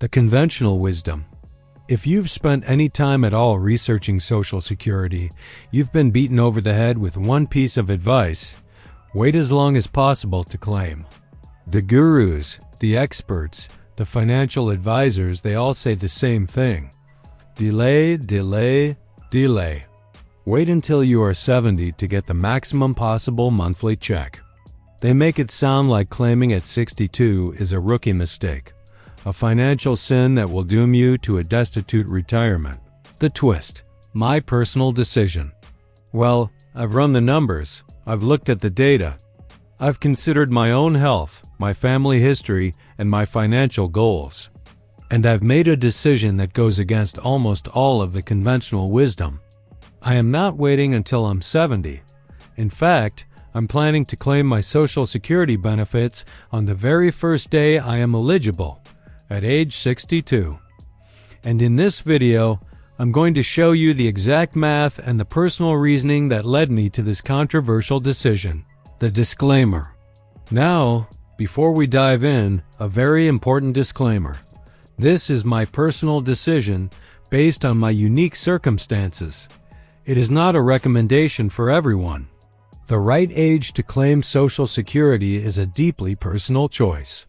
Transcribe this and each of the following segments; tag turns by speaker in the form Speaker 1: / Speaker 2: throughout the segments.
Speaker 1: The conventional wisdom. If you've spent any time at all researching Social Security, you've been beaten over the head with one piece of advice: wait as long as possible to claim. The gurus, the experts, the financial advisors, they all say the same thing. Delay, delay, delay. Wait until you are 70 to get the maximum possible monthly check. They make it sound like claiming at 62 is a rookie mistake, a financial sin that will doom you to a destitute retirement. The twist: my personal decision. Well, I've run the numbers, I've looked at the data, I've considered my own health, my family history, and my financial goals. And I've made a decision that goes against almost all of the conventional wisdom. I am not waiting until I'm 70. In fact, I'm planning to claim my Social Security benefits on the very first day I am eligible, at age 62. And in this video, I'm going to show you the exact math and the personal reasoning that led me to this controversial decision. The disclaimer. Now, before we dive in, a very important disclaimer. This is my personal decision based on my unique circumstances. It is not a recommendation for everyone. The right age to claim Social Security is a deeply personal choice.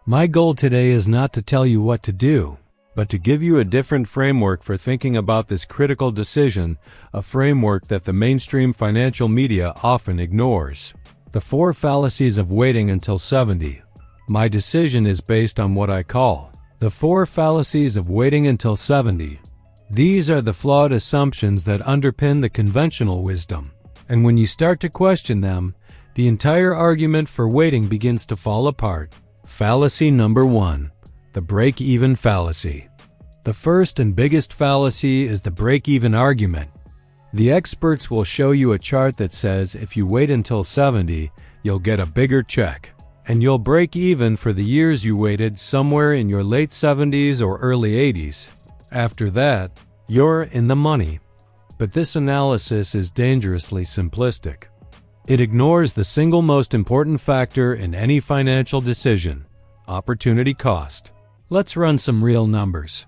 Speaker 1: My goal today is not to tell you what to do, but to give you a different framework for thinking about this critical decision, a framework that the mainstream financial media often ignores. The 4 fallacies of waiting until 70. My decision is based on what I call the 4 fallacies of waiting until 70. These are the flawed assumptions that underpin the conventional wisdom. And when you start to question them, the entire argument for waiting begins to fall apart. Fallacy number 1. The break-even fallacy. The first and biggest fallacy is the break-even argument. The experts will show you a chart that says if you wait until 70, you'll get a bigger check, and you'll break even for the years you waited somewhere in your late 70s or early 80s. After that, you're in the money. But this analysis is dangerously simplistic. It ignores the single most important factor in any financial decision: opportunity cost. Let's run some real numbers.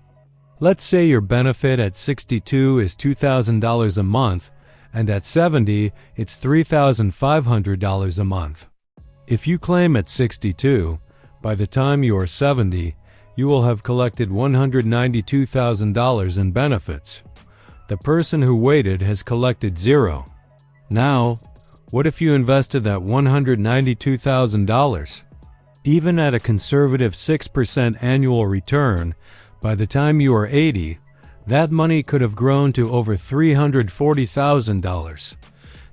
Speaker 1: Let's say your benefit at 62 is $2,000 a month, and at 70, it's $3,500 a month. If you claim at 62, by the time you are 70, you will have collected $192,000 in benefits. The person who waited has collected zero. Now, what if you invested that $192,000? Even at a conservative 6% annual return, by the time you are 80, that money could have grown to over $340,000.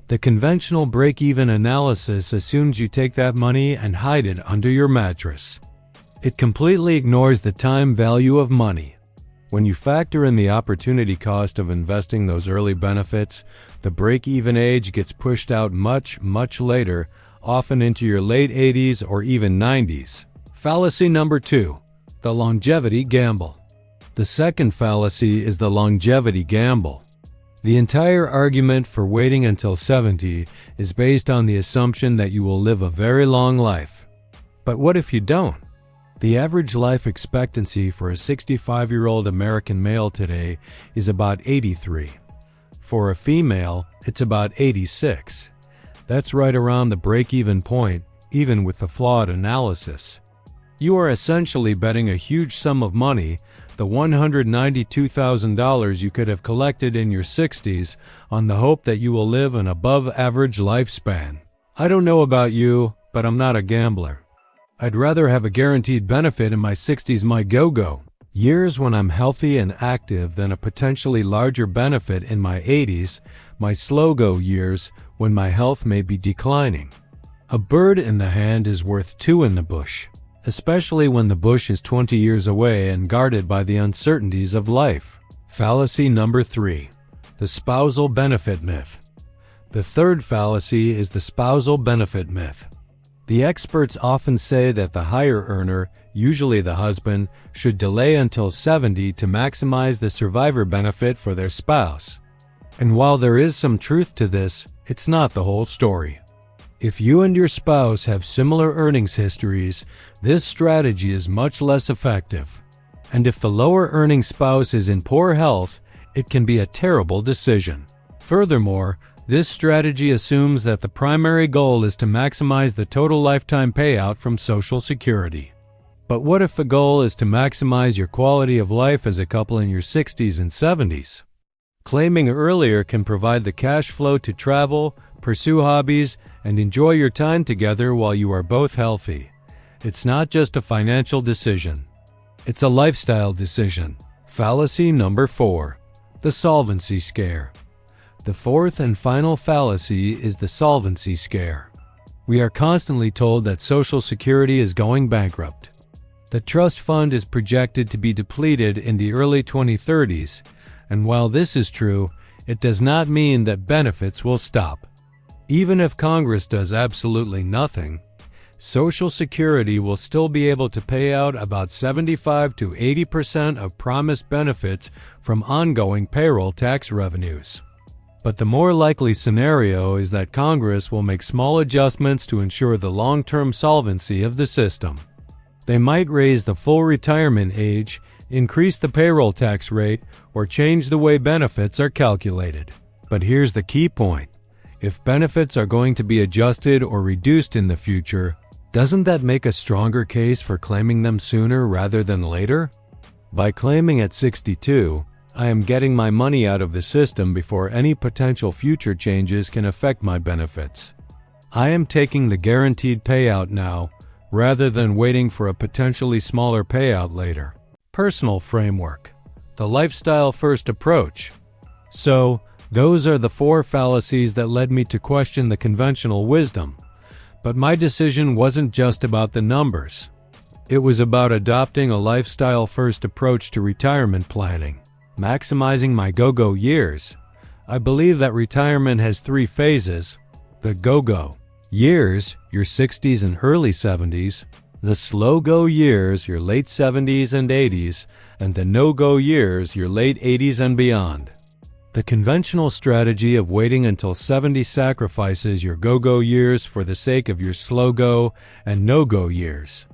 Speaker 1: The conventional break-even analysis assumes you take that money and hide it under your mattress. It completely ignores the time value of money. When you factor in the opportunity cost of investing those early benefits, the break-even age gets pushed out much, much later, often into your late 80s or even 90s. Fallacy number 2. The longevity gamble. The second fallacy is the longevity gamble. The entire argument for waiting until 70 is based on the assumption that you will live a very long life. But what if you don't? The average life expectancy for a 65-year-old American male today is about 83. For a female, it's about 86. That's right around the break-even point, even with the flawed analysis. You are essentially betting a huge sum of money, the $192,000 you could have collected in your 60s, on the hope that you will live an above-average lifespan. I don't know about you, but I'm not a gambler. I'd rather have a guaranteed benefit in my 60s, my go-go years when I'm healthy and active, than a potentially larger benefit in my 80s, my slow-go years when my health may be declining. A bird in the hand is worth 2 in the bush, especially when the bush is 20 years away and guarded by the uncertainties of life. Fallacy number 3. The spousal benefit myth. The third fallacy is the spousal benefit myth. The experts often say that the higher earner, usually the husband, should delay until 70 to maximize the survivor benefit for their spouse. And while there is some truth to this, it's not the whole story. If you and your spouse have similar earnings histories, this strategy is much less effective. And if the lower earning spouse is in poor health, it can be a terrible decision. Furthermore, this strategy assumes that the primary goal is to maximize the total lifetime payout from Social Security. But what if the goal is to maximize your quality of life as a couple in your 60s and 70s? Claiming earlier can provide the cash flow to travel, pursue hobbies, and enjoy your time together while you are both healthy. It's not just a financial decision. It's a lifestyle decision. Fallacy number 4. The solvency scare. The fourth and final fallacy is the solvency scare. We are constantly told that Social Security is going bankrupt. The trust fund is projected to be depleted in the early 2030s, and while this is true, it does not mean that benefits will stop. Even if Congress does absolutely nothing, Social Security will still be able to pay out about 75 to 80% of promised benefits from ongoing payroll tax revenues. But the more likely scenario is that Congress will make small adjustments to ensure the long-term solvency of the system. They might raise the full retirement age, increase the payroll tax rate, or change the way benefits are calculated. But here's the key point. If benefits are going to be adjusted or reduced in the future, doesn't that make a stronger case for claiming them sooner rather than later? By claiming at 62, I am getting my money out of the system before any potential future changes can affect my benefits. I am taking the guaranteed payout now, rather than waiting for a potentially smaller payout later. Personal framework. The lifestyle first approach. So, those are the 4 fallacies that led me to question the conventional wisdom. But my decision wasn't just about the numbers. It was about adopting a lifestyle first approach to retirement planning. Maximizing my go-go years. I believe that retirement has 3 phases. The go-go years, your 60s and early 70s. The slow-go years, your late 70s and 80s. And the no-go years, your late 80s and beyond. The conventional strategy of waiting until 70 sacrifices your go-go years for the sake of your slow-go and no-go years.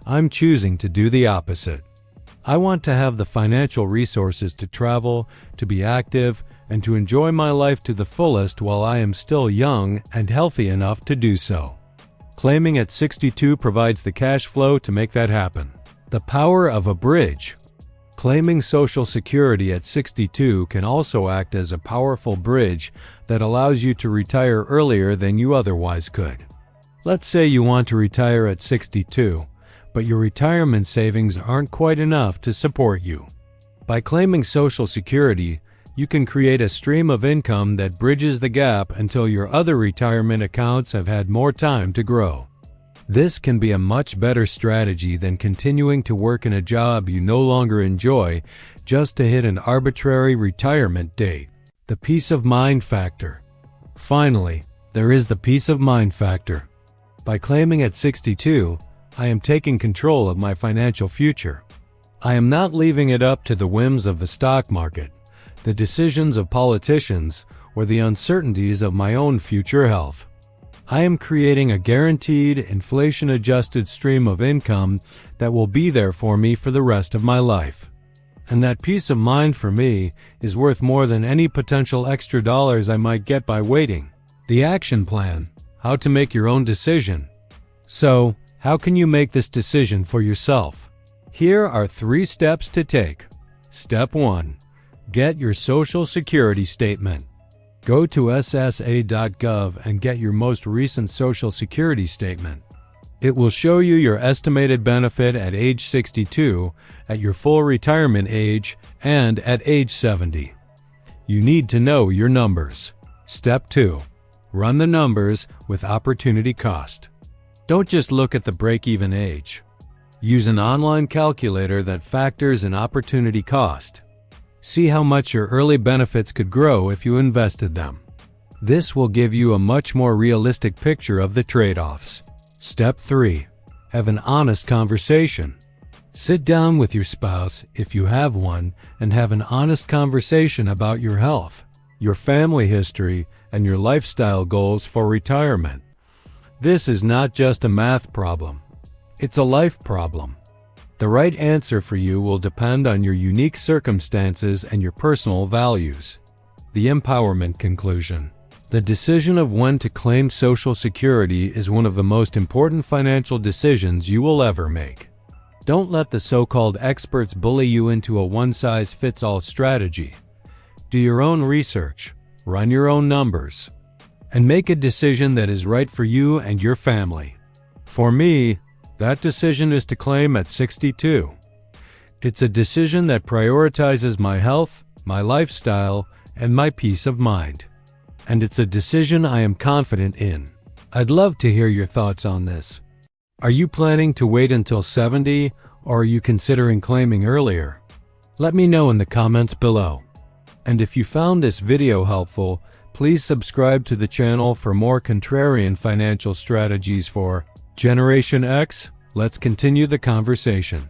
Speaker 1: I'm choosing to do the opposite. I want to have the financial resources to travel, to be active, and to enjoy my life to the fullest while I am still young and healthy enough to do so. Claiming at 62 provides the cash flow to make that happen. The power of a bridge. Claiming Social Security at 62 can also act as a powerful bridge that allows you to retire earlier than you otherwise could. Let's say you want to retire at 62. But your retirement savings aren't quite enough to support you. By claiming Social Security, you can create a stream of income that bridges the gap until your other retirement accounts have had more time to grow. This can be a much better strategy than continuing to work in a job you no longer enjoy just to hit an arbitrary retirement date. The peace of mind factor. Finally, there is the peace of mind factor. By claiming at 62, I am taking control of my financial future. I am not leaving it up to the whims of the stock market, the decisions of politicians, or the uncertainties of my own future health. I am creating a guaranteed, inflation-adjusted stream of income that will be there for me for the rest of my life. And that peace of mind for me is worth more than any potential extra dollars I might get by waiting. The action plan. How to make your own decision. So, how can you make this decision for yourself? Here are 3 steps to take. Step 1. Get your Social Security statement. Go to ssa.gov and get your most recent Social Security statement. It will show you your estimated benefit at age 62, at your full retirement age, and at age 70. You need to know your numbers. Step 2. Run the numbers with opportunity cost. Don't just look at the break-even age. Use an online calculator that factors in opportunity cost. See how much your early benefits could grow if you invested them. This will give you a much more realistic picture of the trade-offs. Step 3. Have an honest conversation. Sit down with your spouse, if you have one, and have an honest conversation about your health, your family history, and your lifestyle goals for retirement. This is not just a math problem. It's a life problem. The right answer for you will depend on your unique circumstances and your personal values. The empowerment conclusion. The decision of when to claim Social Security is one of the most important financial decisions you will ever make. Don't let the so-called experts bully you into a one-size-fits-all strategy. Do your own research, run your own numbers, and make a decision that is right for you and your family. For me, that decision is to claim at 62. It's a decision that prioritizes my health, my lifestyle, and my peace of mind. And it's a decision I am confident in. I'd love to hear your thoughts on this. Are you planning to wait until 70, or are you considering claiming earlier? Let me know in the comments below. And if you found this video helpful, please subscribe to the channel for more contrarian financial strategies for Generation X. Let's continue the conversation.